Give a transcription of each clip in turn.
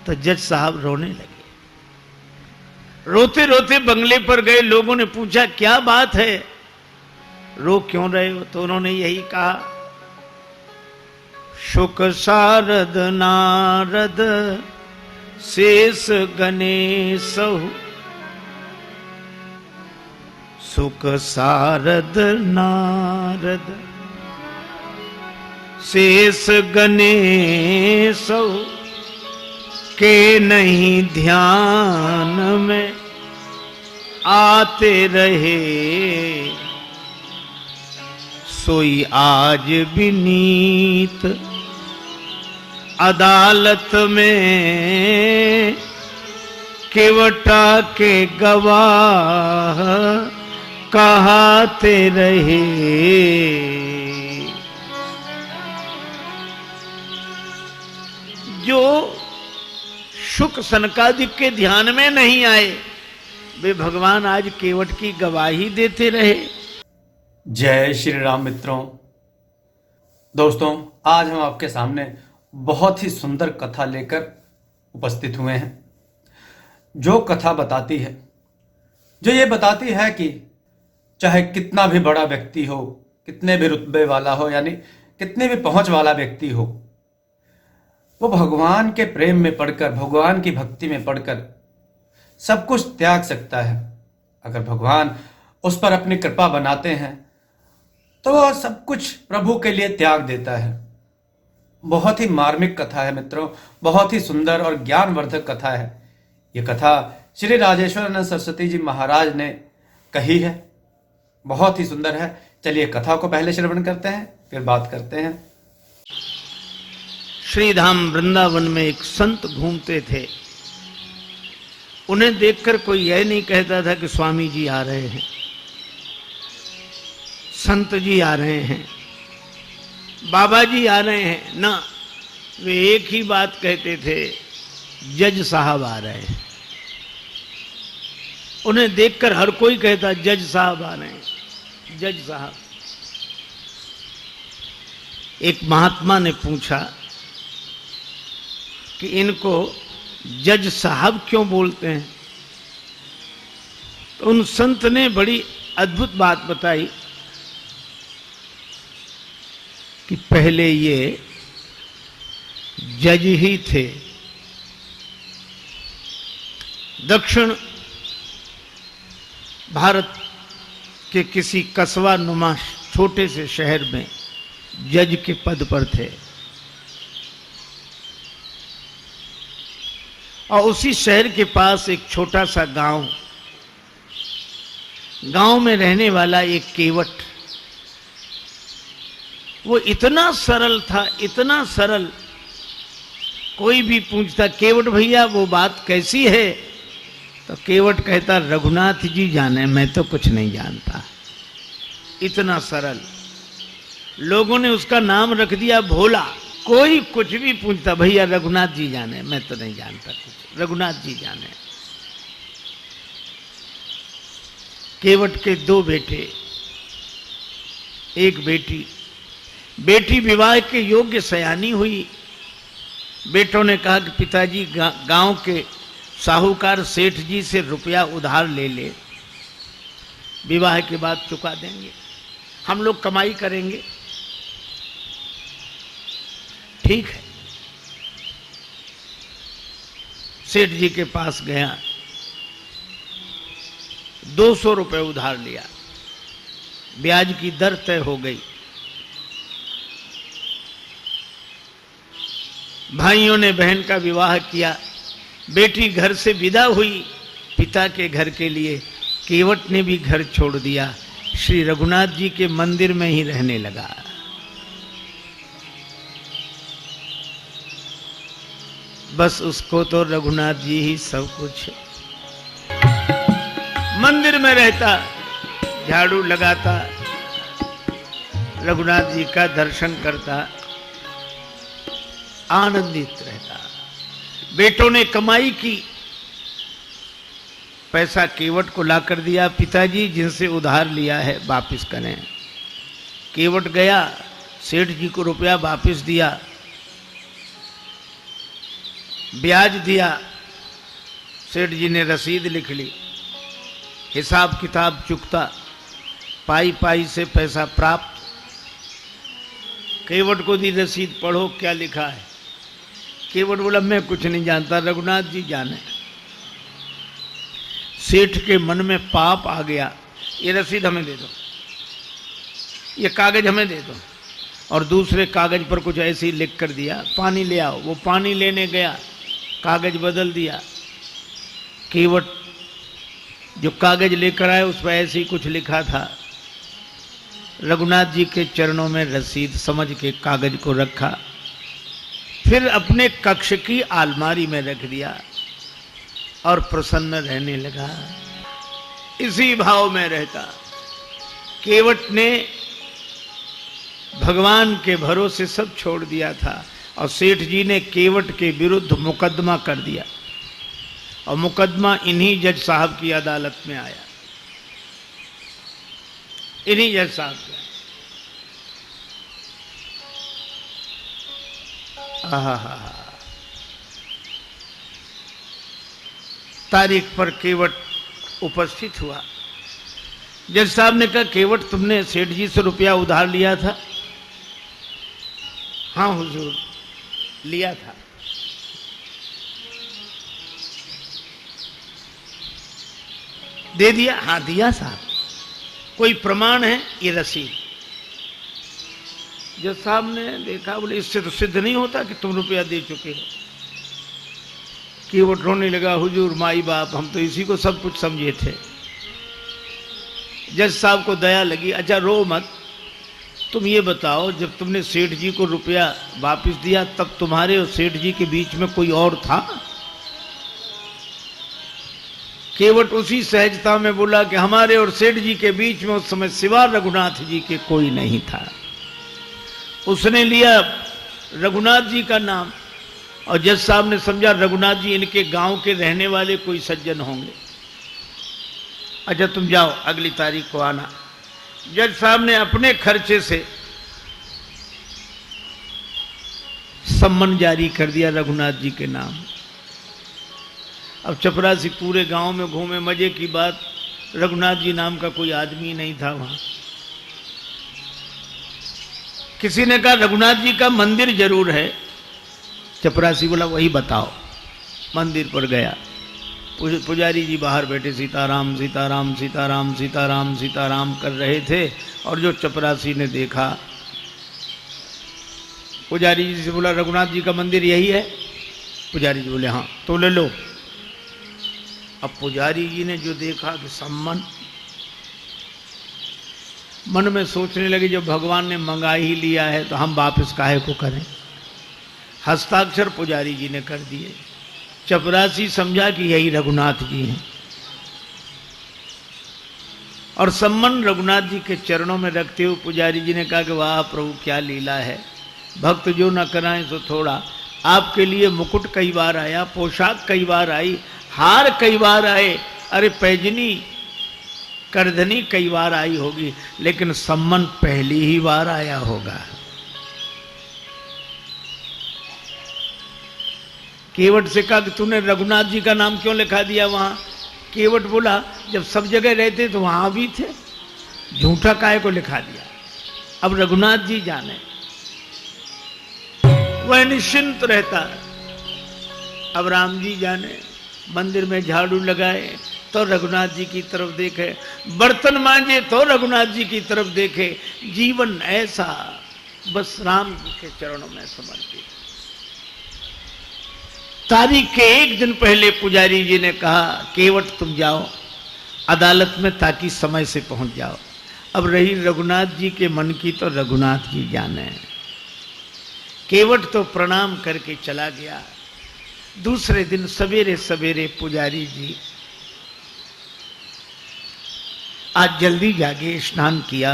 तो जज साहब रोने लगे। रोते रोते बंगले पर गए। लोगों ने पूछा क्या बात है, रो क्यों रहे हो? तो उन्होंने यही कहा, शुक सारद नारद शेष गणेशहु, सुख सारद नारद शेष गणेशहु, के नहीं ध्यान में आते रहे, सोई आज विनीत अदालत में, केवटा के गवाह कहाते रहे। जो शुक सनकादिक के ध्यान में नहीं आए, वे भगवान आज केवट की गवाही देते रहे। जय श्री राम मित्रों। दोस्तों, आज हम आपके सामने बहुत ही सुंदर कथा लेकर उपस्थित हुए हैं, जो कथा बताती है, जो ये बताती है कि चाहे कितना भी बड़ा व्यक्ति हो, कितने भी रुतबे वाला हो, यानी कितने भी पहुंच वाला व्यक्ति हो, वो भगवान के प्रेम में पड़कर, भगवान की भक्ति में पड़कर सब कुछ त्याग सकता है। अगर भगवान उस पर अपनी कृपा बनाते हैं तो वह सब कुछ प्रभु के लिए त्याग देता है। बहुत ही मार्मिक कथा है मित्रों, बहुत ही सुंदर और ज्ञानवर्धक कथा है। ये कथा श्री राजेश्वरानंद सरस्वती जी महाराज ने कही है, बहुत ही सुंदर है। चलिए कथा को पहले श्रवण करते हैं, फिर बात करते हैं। श्रीधाम वृंदावन में एक संत घूमते थे। उन्हें देखकर कोई यह नहीं कहता था कि स्वामी जी आ रहे हैं, संत जी आ रहे हैं, बाबा जी आ रहे हैं, ना, वे एक ही बात कहते थे, जज साहब आ रहे हैं। उन्हें देखकर हर कोई कहता जज साहब आ रहे हैं, जज साहब। एक महात्मा ने पूछा कि इनको जज साहब क्यों बोलते हैं? तो उन संत ने बड़ी अद्भुत बात बताई कि पहले ये जज ही थे। दक्षिण भारत के किसी कस्बा नुमा छोटे से शहर में जज के पद पर थे, और उसी शहर के पास एक छोटा सा गांव में रहने वाला एक केवट, वो इतना सरल था, इतना सरल। कोई भी पूछता केवट भैया वो बात कैसी है, तो केवट कहता रघुनाथ जी जाने, मैं तो कुछ नहीं जानता। इतना सरल। लोगों ने उसका नाम रख दिया भोला। कोई कुछ भी पूछता भैया रघुनाथ जी जाने, मैं तो नहीं जानता कुछ, रघुनाथ जी जाने। केवट के दो बेटे, एक बेटी। बेटी विवाह के योग्य सयानी हुई। बेटों ने कहा कि पिताजी गांव के साहूकार सेठ जी से रुपया उधार ले ले, विवाह के बाद चुका देंगे, हम लोग कमाई करेंगे। ठीक है। सेठ जी के पास गया, 200 रुपए उधार लिया, ब्याज की दर तय हो गई। भाइयों ने बहन का विवाह किया, बेटी घर से विदा हुई पिता के घर के लिए। केवट ने भी घर छोड़ दिया, श्री रघुनाथ जी के मंदिर में ही रहने लगा। बस उसको तो रघुनाथ जी ही सब कुछ। मंदिर में रहता, झाड़ू लगाता, रघुनाथ जी का दर्शन करता, आनंदित रहता। बेटों ने कमाई की, पैसा केवट को लाकर दिया, पिताजी जिनसे उधार लिया है वापस करें। केवट गया, सेठ जी को रुपया वापस दिया। ब्याज दिया, सेठ जी ने रसीद लिख ली, हिसाब किताब चुकता, पाई पाई से पैसा प्राप्त। केवट को दी रसीद, पढ़ो क्या लिखा है। केवट बोला मैं कुछ नहीं जानता, रघुनाथ जी जाने। सेठ के मन में पाप आ गया, ये रसीद हमें दे दो, ये कागज हमें दे दो। और दूसरे कागज पर कुछ ऐसे ही लिख कर दिया, पानी ले आओ। वो पानी लेने गया, कागज बदल दिया। केवट जो कागज लेकर आए उस पर ऐसे ही कुछ लिखा था। रघुनाथ जी के चरणों में रसीद समझ के कागज को रखा, फिर अपने कक्ष की अलमारी में रख दिया और प्रसन्न रहने लगा। इसी भाव में रहता केवट ने भगवान के भरोसे सब छोड़ दिया था और सेठ जी ने केवट के विरुद्ध मुकदमा कर दिया और मुकदमा इन्हीं जज साहब की अदालत में आया, इन्हीं जज साहब के। तारीख पर केवट उपस्थित हुआ। जज साहब ने कहा केवट तुमने सेठ जी से रुपया उधार लिया था? हाँ हुजूर, लिया था। दे दिया? हाँ दिया साहब। कोई प्रमाण है? ये रसीद। जज साहब ने देखा, बोले इससे तो सिद्ध नहीं होता कि तुम रुपया दे चुके हो। केवट रोने लगा, हुजूर माई बाप हम तो इसी को सब कुछ समझे थे। जज साहब को दया लगी, अच्छा रो मत, तुम ये बताओ जब तुमने सेठ जी को रुपया वापस दिया तब तुम्हारे और सेठ जी के बीच में कोई और था? केवट उसी सहजता में बोला कि हमारे और सेठ जी के बीच में उस समय सिवा रघुनाथ जी के कोई नहीं था। उसने लिया रघुनाथ जी का नाम और जज साहब ने समझा रघुनाथ जी इनके गांव के रहने वाले कोई सज्जन होंगे। अच्छा तुम जाओ, अगली तारीख को आना। जज साहब ने अपने खर्चे से सम्मन जारी कर दिया रघुनाथ जी के नाम। अब चपरासी पूरे गांव में घूमे, मजे की बात, रघुनाथ जी नाम का कोई आदमी नहीं था वहां। किसी ने कहा रघुनाथ जी का मंदिर जरूर है। चपरासी बोला वही बताओ। मंदिर पर गया, पुजारी जी बाहर बैठे सीताराम सीताराम सीताराम सीताराम सीताराम कर रहे थे और जो चपरासी ने देखा, पुजारी जी से बोला रघुनाथ जी का मंदिर यही है? पुजारी जी बोले हाँ। तो ले लो। अब पुजारी जी ने जो देखा कि सम्मन, मन में सोचने लगे जब भगवान ने मंगा ही लिया है तो हम वापस काहे को करें। हस्ताक्षर पुजारी जी ने कर दिए। चपरासी समझा कि यही रघुनाथ जी हैं और सम्मन रघुनाथ जी के चरणों में रखते हुए पुजारी जी ने कहा कि वाह प्रभु क्या लीला है, भक्त जो न कराएं तो थोड़ा। आपके लिए मुकुट कई बार आया, पोशाक कई बार आई, हार कई बार आए, अरे पैजनी करधनी कई बार आई होगी, लेकिन सम्मन पहली ही बार आया होगा। केवट से कहा कि तूने रघुनाथ जी का नाम क्यों लिखा दिया वहां? केवट बोला जब सब जगह रहते तो वहां भी थे, झूठा काहे को लिखा दिया। अब रघुनाथ जी जाने, वह निश्चिंत रहता। अब राम जी जाने, मंदिर में झाड़ू लगाए तो रघुनाथ जी की तरफ देखे, बर्तन मांजे तो रघुनाथ जी की तरफ देखे। जीवन ऐसा बस राम जी के चरणों में समर्पित। तारीख के एक दिन पहले पुजारी जी ने कहा केवट तुम जाओ अदालत में ताकि समय से पहुंच जाओ। अब रही रघुनाथ जी के मन की तो रघुनाथ जी जाने। केवट तो प्रणाम करके चला गया। दूसरे दिन सवेरे सवेरे पुजारी जी आज जल्दी जाके स्नान किया,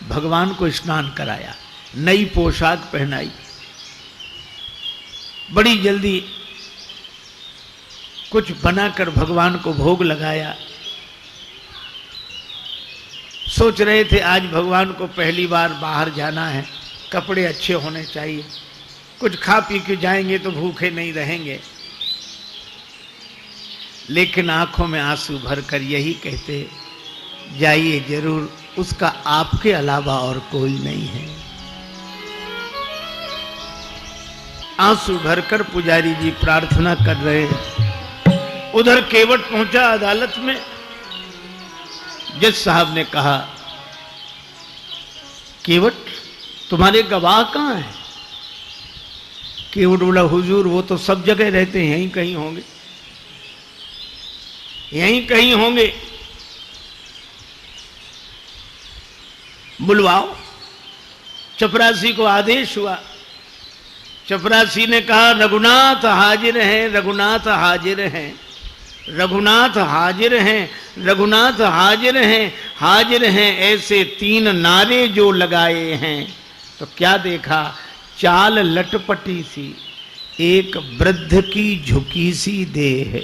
भगवान को स्नान कराया, नई पोशाक पहनाई, बड़ी जल्दी कुछ बनाकर भगवान को भोग लगाया। सोच रहे थे आज भगवान को पहली बार बाहर जाना है, कपड़े अच्छे होने चाहिए, कुछ खा पी के जाएंगे तो भूखे नहीं रहेंगे। लेकिन आंखों में आंसू भरकर यही कहते, जाइए जरूर, उसका आपके अलावा और कोई नहीं है। आंसू भरकर पुजारी जी प्रार्थना कर रहे हैं। उधर केवट पहुंचा अदालत में। जज साहब ने कहा, केवट तुम्हारे गवाह कहां हैं? केवट बोला, हुजूर वो तो सब जगह रहते हैं, यहीं कहीं होंगे, यहीं कहीं होंगे। बुलवाओ। चपरासी को आदेश हुआ। चपरासी ने कहा, रघुनाथ हाजिर हैं, रघुनाथ हाजिर हैं, रघुनाथ हाजिर हैं, रघुनाथ हाजिर हैं, हाजिर हैं। ऐसे 3 नारे जो लगाए हैं तो क्या देखा, चाल लटपटी सी, एक वृद्ध की झुकी सी देह।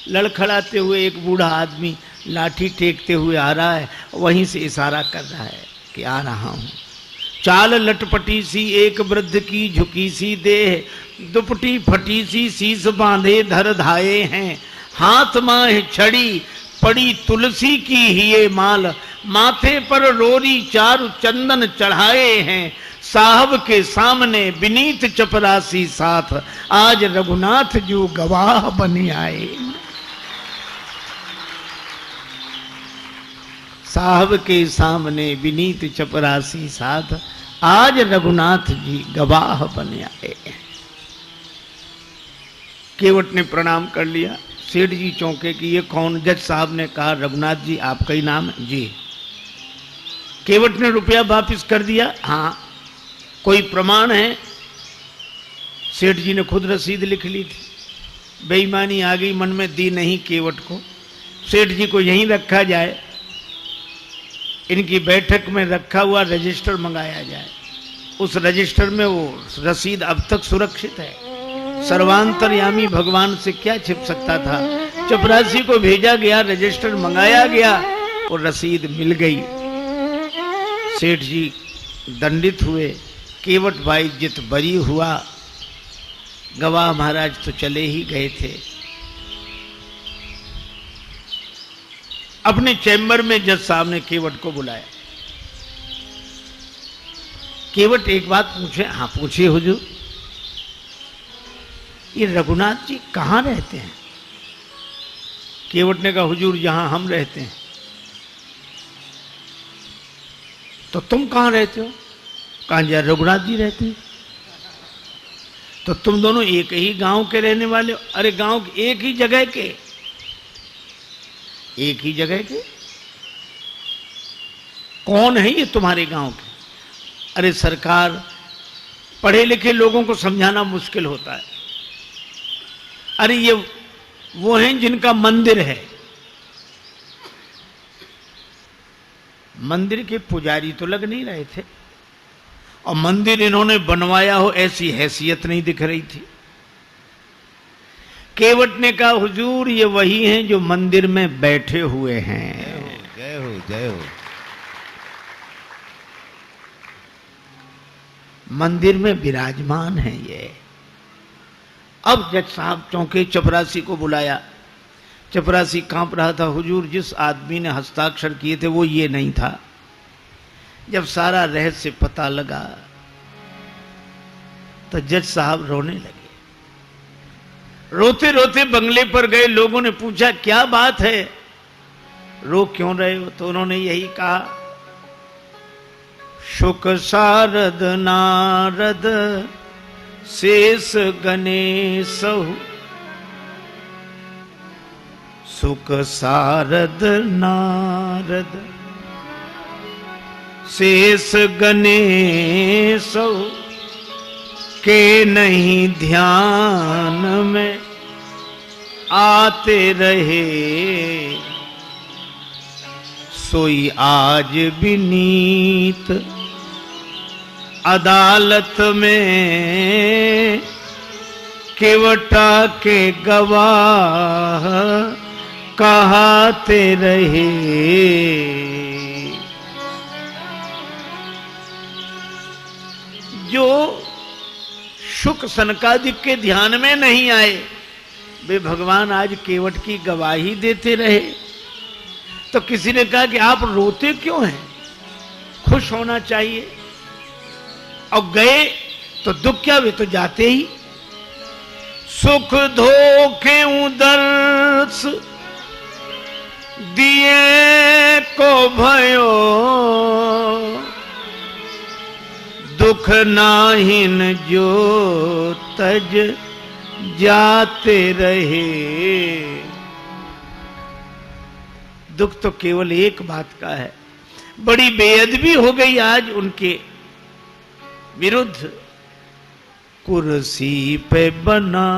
लड़खड़ाते हुए एक बूढ़ा आदमी लाठी टेकते हुए आ रहा है, वहीं से इशारा कर रहा है कि आ रहा हूं। चाल लटपटी सी, एक वृद्ध की झुकी सी देह, दुपटी फटी सी, शीस बांधे धर धाये हैं, हाथ माह छड़ी पड़ी तुलसी की हिये माल, माथे पर रोरी चारु चंदन चढ़ाए हैं, साहब के सामने विनीत चपरासी साथ, आज रघुनाथ जो गवाह बने आए। साहब के सामने विनीत चपरासी साथ, आज रघुनाथ जी गवाह बने आए। केवट ने प्रणाम कर लिया। सेठ जी चौंके कि ये कौन? जज साहब ने कहा, रघुनाथ जी आपका ही नाम है? जी। केवट ने रुपया वापस कर दिया। हाँ, कोई प्रमाण है? सेठ जी ने खुद रसीद लिख ली थी। बेईमानी आ गई मन में, दी नहीं केवट को। सेठ जी को यहीं रखा जाए, इनकी बैठक में रखा हुआ रजिस्टर मंगाया जाए। उस रजिस्टर में वो रसीद अब तक सुरक्षित है। सर्वांतरयामी भगवान से क्या छिप सकता था। चपरासी को भेजा गया, रजिस्टर मंगाया गया और रसीद मिल गई। सेठ जी दंडित हुए। केवट भाई जित बरी हुआ। गवाह महाराज तो चले ही गए थे। अपने चैम्बर में जज साहब ने केवट को बुलाया। केवट एक बात पूछे। हाँ पूछिए हुजूर। ये रघुनाथ जी कहाँ रहते हैं? केवट ने कहा, हुजूर यहां हम रहते हैं। तो तुम कहाँ रहते हो? कहा, जी रघुनाथ जी रहते हैं। तो तुम दोनों एक ही गांव के रहने वाले हो? अरे गांव एक ही जगह के, एक ही जगह के। कौन है ये तुम्हारे गांव के? अरे सरकार, पढ़े लिखे लोगों को समझाना मुश्किल होता है। अरे ये वो हैं जिनका मंदिर है। मंदिर के पुजारी तो लग नहीं रहे थे, और मंदिर इन्होंने बनवाया हो ऐसी हैसियत नहीं दिख रही थी। केवट ने कहा, हुजूर ये वही हैं जो मंदिर में बैठे हुए हैं। जय हो जय हो। मंदिर में विराजमान है ये। अब जज साहब चौंके। चपरासी को बुलाया। चपरासी कांप रहा था। हुजूर जिस आदमी ने हस्ताक्षर किए थे वो ये नहीं था। जब सारा रहस्य पता लगा तो जज साहब रोने लगे। रोते रोते बंगले पर गए। लोगों ने पूछा, क्या बात है, रो क्यों रहे हो? तो उन्होंने यही कहा, शुक सारद नारद शेष गणेशहु, सुख सारद नारद शेष गणेशहु, के नहीं ध्यान में आते रहे, सोई आज विनीत अदालत में, केवटा के गवाह कहाते रहे। जो शुक सनकादिक के ध्यान में नहीं आए, वे भगवान आज केवट की गवाही देते रहे। तो किसी ने कहा कि आप रोते क्यों हैं, खुश होना चाहिए। और गए तो दुख क्या, वे तो जाते ही। सुख धोखे दर्श दिए को भयो, दुख नाहिन जो तज जाते रहे। दुख तो केवल एक बात का है, बड़ी बेअदबी हो गई आज उनके विरुद्ध। कुर्सी पे बना,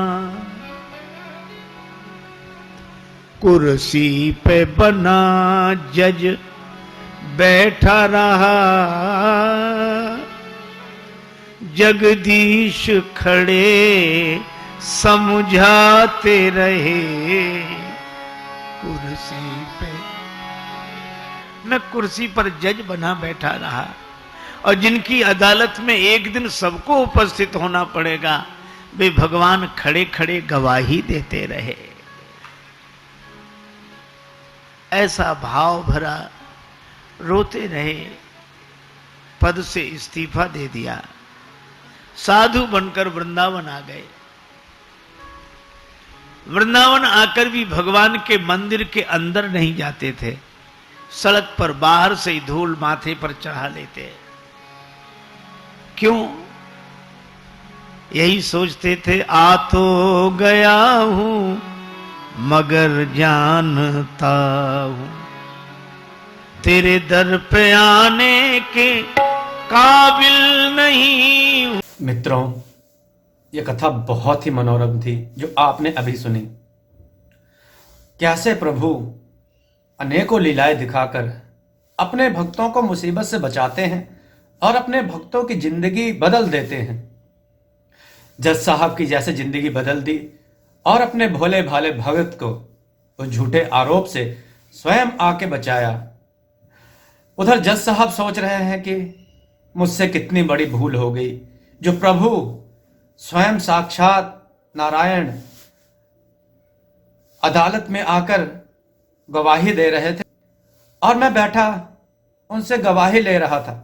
कुर्सी पे बना जज बैठा रहा, जगदीश खड़े समझाते रहे। कुर्सी पे, मैं कुर्सी पर जज बना बैठा रहा, और जिनकी अदालत में एक दिन सबको उपस्थित होना पड़ेगा, वे भगवान खड़े खड़े गवाही देते रहे। ऐसा भाव भरा रोते रहे, पद से इस्तीफा दे दिया, साधु बनकर वृंदावन आ गए। वृंदावन आकर भी भगवान के मंदिर के अंदर नहीं जाते थे, सड़क पर बाहर से ही धूल माथे पर चढ़ा लेते। क्यों? यही सोचते थे, आ तो गया हूं मगर जानता हूं तेरे दर पे आने के काबिल नहीं हूं। मित्रों, यह कथा बहुत ही मनोरम थी जो आपने अभी सुनी। कैसे प्रभु अनेकों लीलाएं दिखाकर अपने भक्तों को मुसीबत से बचाते हैं और अपने भक्तों की जिंदगी बदल देते हैं। जज साहब की जैसे जिंदगी बदल दी और अपने भोले भाले भगत को उस झूठे आरोप से स्वयं आके बचाया। उधर जज साहब सोच रहे हैं कि मुझसे कितनी बड़ी भूल हो गई, जो प्रभु स्वयं साक्षात नारायण अदालत में आकर गवाही दे रहे थे और मैं बैठा उनसे गवाही ले रहा था।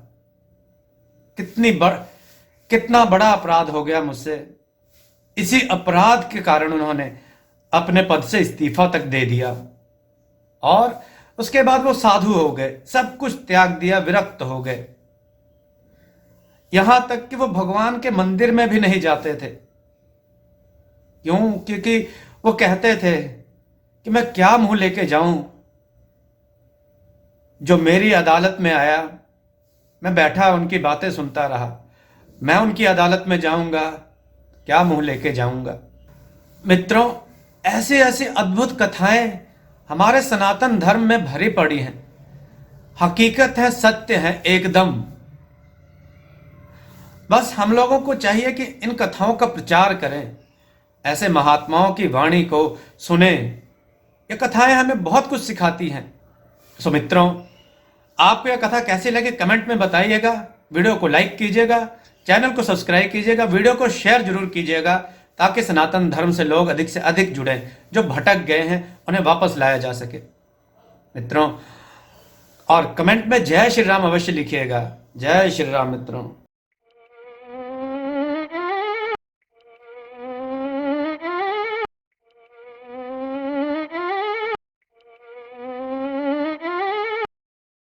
कितना बड़ा अपराध हो गया मुझसे। इसी अपराध के कारण उन्होंने अपने पद से इस्तीफा तक दे दिया और उसके बाद वो साधु हो गए, सब कुछ त्याग दिया, विरक्त हो गए। यहां तक कि वो भगवान के मंदिर में भी नहीं जाते थे। क्यों? क्योंकि वो कहते थे कि मैं क्या मुंह लेके जाऊं, जो मेरी अदालत में आया, मैं बैठा उनकी बातें सुनता रहा, मैं उनकी अदालत में जाऊंगा, क्या मुंह लेके जाऊंगा। मित्रों, ऐसी ऐसी अद्भुत कथाएं हमारे सनातन धर्म में भरी पड़ी हैं। हकीकत है, सत्य है एकदम। बस हम लोगों को चाहिए कि इन कथाओं का प्रचार करें, ऐसे महात्माओं की वाणी को सुने। ये कथाएं हमें बहुत कुछ सिखाती हैं। सो मित्रों, आपको यह कथा कैसी लगी कमेंट में बताइएगा। वीडियो को लाइक कीजिएगा, चैनल को सब्सक्राइब कीजिएगा, वीडियो को शेयर जरूर कीजिएगा, ताकि सनातन धर्म से लोग अधिक से अधिक जुड़े, जो भटक गए हैं उन्हें वापस लाया जा सके। मित्रों, और कमेंट में जय श्री राम अवश्य लिखिएगा। जय श्री राम मित्रों।